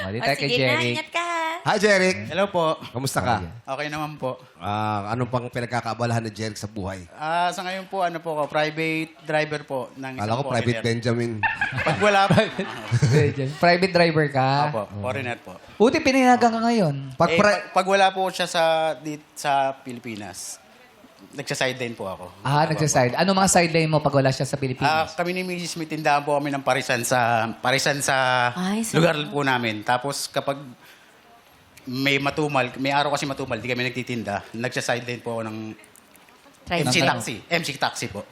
Dito tayo kay sige na, Jerry. ingat ka. Hi, Jeric. Hello po. Kamusta ka? Okay naman po. Anong pang pinagkakaabalahan ni Jeric sa buhay? Sa ngayon po, ano po ako, private driver po ng isang Kala ko private foreigner. Benjamin. Pag wala po. Private driver ka. Opo, foreigner po. Buti pinayagan ka ngayon. Pag wala po siya sa Pilipinas, nagsa-sideline po ako. Nagsaside. Ano mga sideline mo pag wala siya sa Pilipinas? Kami ni Mrs. may tindahan po kami ng parisan sa Ay, so- lugar po namin. Tapos kapag may matumal, may araw kasi matumal, di kami nagtitinda, nagsa-sideline po ako ng MC taxi. MC taxi po.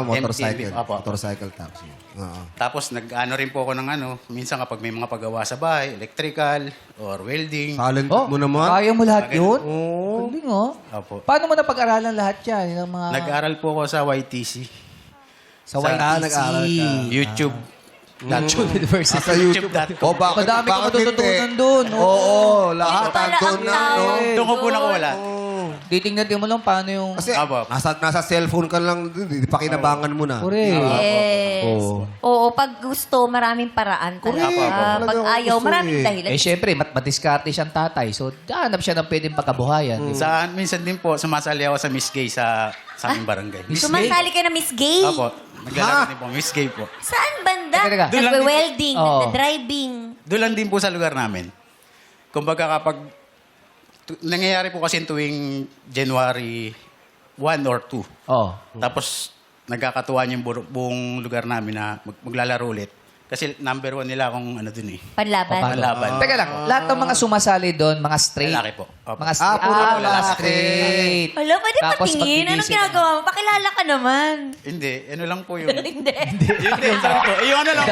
Motorcycle. Opo. Motorcycle taxi. Oo. Tapos nag-ano rin po ako ng minsan kapag may mga paggawa sa bahay, electrical or welding. Talent mo naman. Kaya mo lahat yun? Oo. Galing, oh. Opo. Paano mo napag-aralan lahat yan? Yung mga... Nag-aral po ako sa YTC. Sa YTC. nag-aral ka. YouTube. University. Sa YouTube. YouTube.com. Bakit? Madami ka bakit matututunan hindi? dun. Oo, lahat Ito pala andun ang na. tawag. no? Doon ko po nakuwala. Titingnan din mo lang paano yung... Kasi Aba. nasa cellphone ka lang, di pa kinabangan mo na. Correct. Yes. Oo. Oo, pag gusto, maraming paraan talaga. Correct. Pag Talagang ayaw, gusto maraming eh. dahilan. Syempre, madiskarte siyang tatay. So, hanap siya ng pwedeng pagkabuhayan. di ba? Minsan din po, sumasali ako sa Miss Gay sa aming barangay. Miss Sumasali ka na Miss Gay. Opo. Naglalaro din po, Miss Gay po. Saan banda? Teka. Doon lang din- Nagwe-welding, Oo. nagda-driving. Doon lang din po sa lugar namin. Kumbaga kapag, nangyayari po kasi tuwing January 1 or 2. Oh. Tapos, nagkakatuwa yung buong lugar namin na maglalaro ulit. Kasi number 1 nila kung ano dun eh. Panlaban. Panlaban. Teka lang, lahat ng mga sumasali doon, mga straight. Lalaki po. Opo. Mga straight. puro mga lalaki. straight. Hala, pwede Tapos patingin. Anong pagbibisit. ginagawa mo? Pakilala ka naman. Hindi, ano lang po yung... Hindi. Hindi, sorry po. Yung ano lang,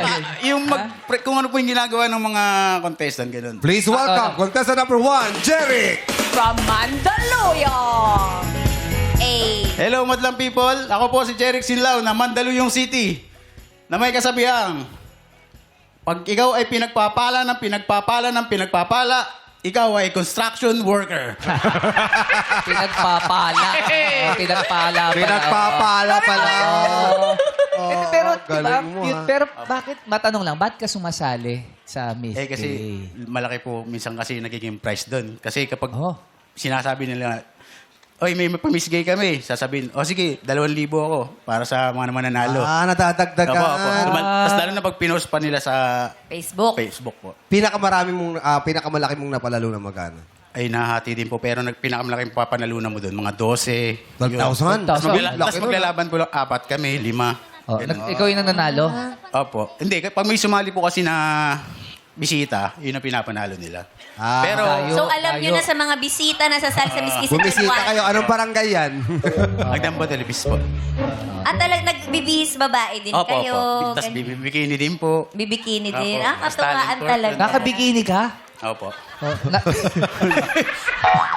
kung ano po yung ginagawa ng mga contestant, ganun. Please welcome, contestant number 1, Jeric! From Mandaluyong. Hello, madlang people. Ako po si Jeric Sinlao na Mandaluyong City. Na may kasabihang, pag ikaw ay pinagpapala, ikaw ay construction worker. Pinagpapala. Pinagpala pala. Pinagpapala pala. Pero, galing diba, mo, cute, ha? pero bakit, matanong lang, ba't ka sumasali sa Miss Kasi Gay? malaki po minsan kasi nagiging price doon. Kasi kapag Oh. sinasabi nila, oy, may pa-Miss Gay kami. Sasabihin, sige, 2,000 ako para sa mga mananalo. Nadadagdag Opo, ka. opo. Tapos lalo na pag pinost pa nila sa Facebook. Facebook po. Pinakamalaki mong napalalo na magkano? Ay, nahati din po. Pero pinakamalaking papanalunan mo doon, mga 12. 12,000? Tapos Laki tapos maglalaban po lang, 4 kami, 5. Oh, Ganun. ikaw yung nananalo? Opo. Hindi, pag may sumali po kasi na bisita, yun ang pinapanalo nila. Pero, tayo. So, alam nyo na sa mga bisita na sasali sa Miss Gay sa Bumisita Taiwan. kayo. Anong barangay yan? nagdambo telebis po. At talagang nagbibihis babae din Opo, kayo. opo. Tapos bibikini din po. Bibikini din. Opo. Katuwaan Talent tour. talaga. Nakabikini ka? Opo. Oh,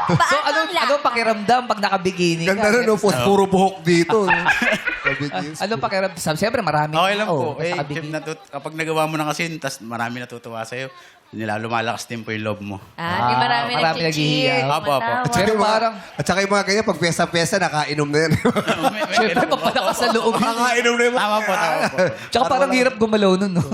so, anong pakiramdam pag nakabikini ka? Ganda nun, no? Puro buhok dito. no? Anong pakiramdam? Siyempre, marami Okay lang tao. po. Eh, nakabikini. kapag nagawa mo na kasi, tas marami natutuwa sa'yo, lumalakas din po yung love mo. Yung marami marami nag-cheer. naghihiyaw. Opo, opo. Matawa. Pero parang, At saka yung mga ganyan, pag pesa-pesa, nakainom na yan. siyempre, papalakas sa loob. Nakainom na yung mga... Tama po, tama po. Tsaka parang hirap gumalaw nun, no?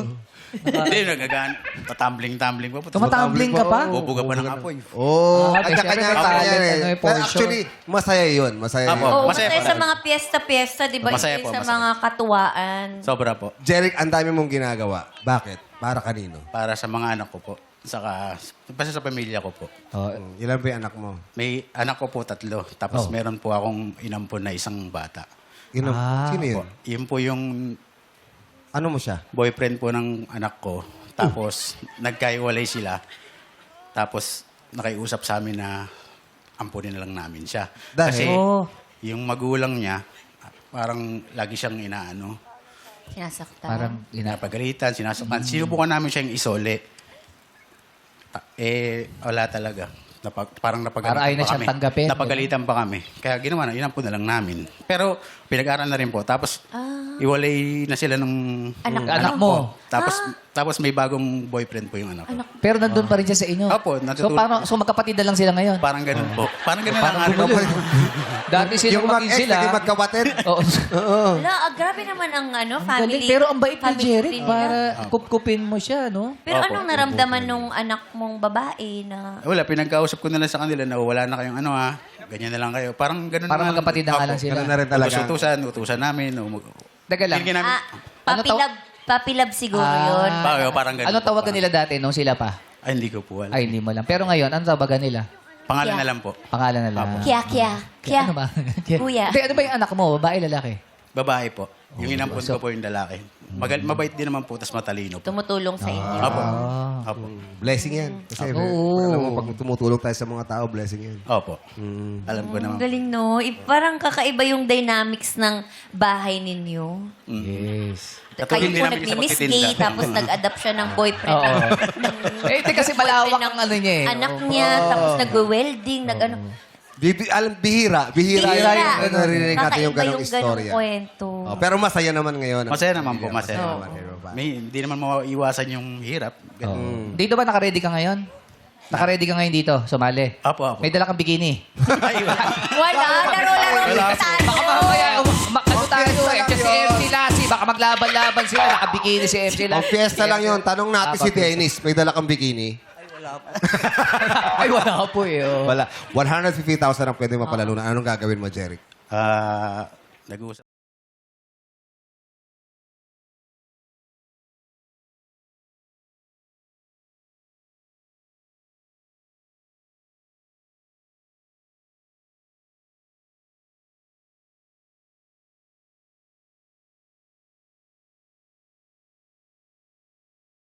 Hindi, nagagaan. Patumbling-tumbling po. Tumatumbling ka pa? Bubuga pa ng apoy. Oo. Ah, At syempre, kanya-kanya talent, yan eh. ano, eh, Pero portion. actually, masaya yun. Masaya Apo. yun. Oo, Masaya masaya po sa mga piyesta-piyesta, di ba? Masaya Ito po, sa masaya. mga katuwaan. Sobra po. Jeric, ang dami mong ginagawa. Bakit? Para kanino? Para sa mga anak ko po. Saka, basta sa pamilya ko po. Oh, Ilan ba yung anak mo? May anak ko po 3. Tapos meron po akong inampun na isang bata. Sino yun? Yun po yung Ano mo siya? boyfriend po ng anak ko. Tapos, nagkaiwalay sila. Tapos, nakiusap sa amin na ampunin na lang namin siya. Dahil? Kasi, Oh. yung magulang niya, parang lagi siyang inaano. Sinasaktan. parang Napagalitan, sinasaktan. Sinubukan namin siyang isole. Wala talaga. Parang napagalitan Parang ayaw na pa siyang kami. tanggapin. Napagalitan pa kami. Kaya ginawa na, inampun na lang namin. Pero, pinag-aral na rin po. Tapos, iwalay na sila ng Anak mo. Tapos may bagong boyfriend po yung anak ko. Pero nandun pa rin siya sa inyo. Opo, So, magkapatid na lang sila ngayon. Parang ganun po. Parang ganun Parang lang. gumulo. Dati sila Yung maging mag-ex, sila. naging magkapatid. Oo. Wala, grabe naman ang family. Galing. Pero ang bait ni family Jeric tree nila. para kupkupin mo siya, no? Pero Opo. anong naramdaman nung anak mong babae na... Wala, pinagkausap ko na lang sa kanila na wala na kayong ganyan na lang kayo. Parang ganun Parang na magkapatid na nga Opo. lang sila. Ganun na rin talaga. Utusan namin. Teka lang. Tingin namin. Ano Papilab siguro yun. Parang ganun. Ano tawagan nila dati nung sila pa? Ay, hindi ko po alam. Ay, hindi mo lang. Pero ngayon, ano tawagan nila? Pangalan Yeah. na lang po. Pangalan na lang. Kya. Ano ba? Kuya. Hindi, ano ba yung anak mo? Babae, lalaki? Babae po. Yung inampon ko po yung lalaki. Mabait din naman po, tas matalino po. Tumutulong sa inyo. Opo. Ah. Opo. Blessing yan. Kasi Oo. alam mo, pag tumutulong tayo sa mga tao, blessing yan. Opo. Alam ko naman. Ang galing, no? Parang kakaiba yung dynamics ng bahay ninyo. Yes. Kayo Katulad din po namin sa nagmi-miss pagtitinda. gay, tapos nag-adapt siya ng boyfriend. Oo. Eh, ito kasi malawak boyfriend ang ano niya eh. Anak niya, tapos nag-welding, nag-ano. Bihira yung narinig natin yung ganong istorya. kwento. Oh, pero masaya naman ngayon. Masaya naman po, masaya Oo. naman. Hindi naman maiwasan yung hirap. Ganun. Dito ba naka-ready ka ngayon? Naka-ready ka ngayon dito, sumali? Opo. May dala kang bikini. Wala, laro-laro tayo. Baka mamaya, ano tayo, si MC Lassie, baka maglaban-laban sila, naka-bikini si MC Ang Lassie. fiesta lang yun. Tanong natin si Dennis, may dala kang bikini? Ay, wala po eh. Oh. Wala. 150,000 ang pwede mapalalunan. Anong gagawin mo, Jeric? Nag-uusap.